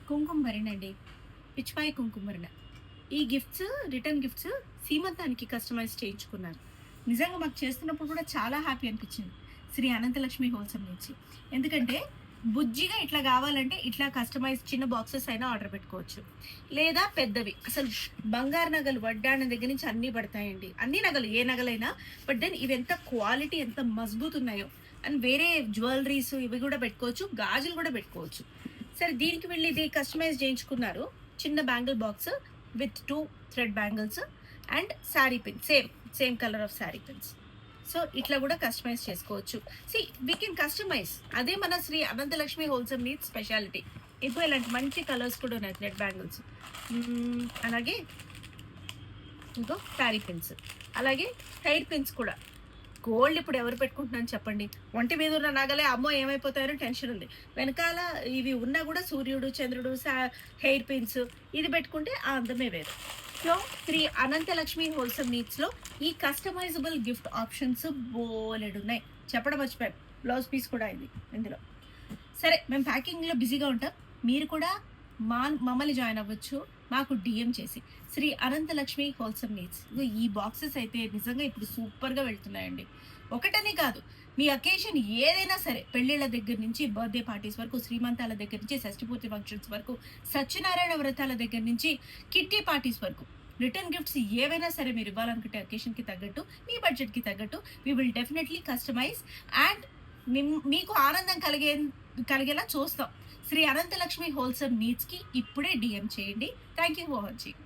కుంకుమ భరణండి. పిచ్చిపాయి కుంకుమ భరణ. ఈ గిఫ్ట్స్, రిటర్న్ గిఫ్ట్స్ సీమంతానికి కస్టమైజ్ చేయించుకున్నారు. నిజంగా మాకు చేస్తున్నప్పుడు కూడా చాలా హ్యాపీ అనిపించింది. శ్రీ అనంతలక్ష్మి హోల్సేల్ నుంచి. ఎందుకంటే బుజ్జిగా ఇట్లా కావాలంటే ఇట్లా కస్టమైజ్ చిన్న బాక్సెస్ అయినా ఆర్డర్ పెట్టుకోవచ్చు. లేదా పెద్దవి అసలు బంగారు నగలు వడ్డాణం దగ్గర నుంచి అన్నీ పడతాయండి. అన్ని నగలు ఏ నగలైనా. బట్ దెన్ ఇవి ఎంత క్వాలిటీ ఎంత మజబూత్ ఉన్నాయో. అండ్ వేరే జ్యువెలరీస్ ఇవి కూడా పెట్టుకోవచ్చు. గాజులు కూడా పెట్టుకోవచ్చు. సరే దీనికి వీళ్ళు ఇది కస్టమైజ్ చేయించుకున్నారు. చిన్న bangle box with 2 thread bangles and sari pin same colour of sari pins. So ఇట్లా కూడా కస్టమైజ్ చేసుకోవచ్చు. We can customize. అదే మన Shri Anantalakshmi wholesale needs speciality. ఇప్పుడు ఇలాంటి మంచి కలర్స్ కూడా ఉన్నాయి థ్రెడ్ బ్యాంగిల్స్. అలాగే ఇంకో శారీ పిన్స్, అలాగే హెయిర్ పిన్స్ కూడా. గోల్డ్ ఇప్పుడు ఎవరు పెట్టుకుంటున్నాను చెప్పండి. ఒంటి మీద ఉన్న నగలే అమ్మో ఏమైపోతాయో టెన్షన్ ఉంది. వెనకాల ఇవి ఉన్నా కూడా సూర్యుడు చంద్రుడు హెయిర్ పిన్స్ ఇది పెట్టుకుంటే ఆ అందమే వేరు. సో శ్రీ అనంతలక్ష్మి హోల్సేల్ నీడ్స్లో ఈ కస్టమైజబుల్ గిఫ్ట్ ఆప్షన్స్ బోలెడు ఉన్నాయి. చెప్పడం మర్చిపోయాను, బ్లౌజ్ పీస్ కూడా అయింది ఇందులో. సరే మేము ప్యాకింగ్లో బిజీగా ఉంటాం. మీరు కూడా మమ్మల్ని జాయిన్ అవ్వచ్చు. మాకు డిఎం చేసి శ్రీ అనంతలక్ష్మి హోల్సేల్ నీడ్స్. ఈ బాక్సెస్ అయితే నిజంగా ఇప్పుడు సూపర్గా వెళ్తున్నాయండి. ఒకటనే కాదు, మీ అకేషన్ ఏదైనా సరే, పెళ్ళిళ్ళ దగ్గర నుంచి బర్త్డే పార్టీస్ వరకు, శ్రీమంతాల దగ్గర నుంచి షష్ఠిపూర్తి ఫంక్షన్స్ వరకు, సత్యనారాయణ వ్రతాల దగ్గర నుంచి కిట్టి పార్టీస్ వరకు, రిటర్న్ గిఫ్ట్స్ ఏవైనా సరే మీరు ఇవ్వాలనుకుంటే అకేషన్కి తగ్గట్టు, మీ బడ్జెట్కి తగ్గట్టు we will definitely customize and మీకు ఆనందం కలిగేలా చూస్తాం. శ్రీ అనంతలక్ష్మి హోల్సేల్ నీడ్స్కి ఇప్పుడే డిఎం చేయండి. Thank you for watching.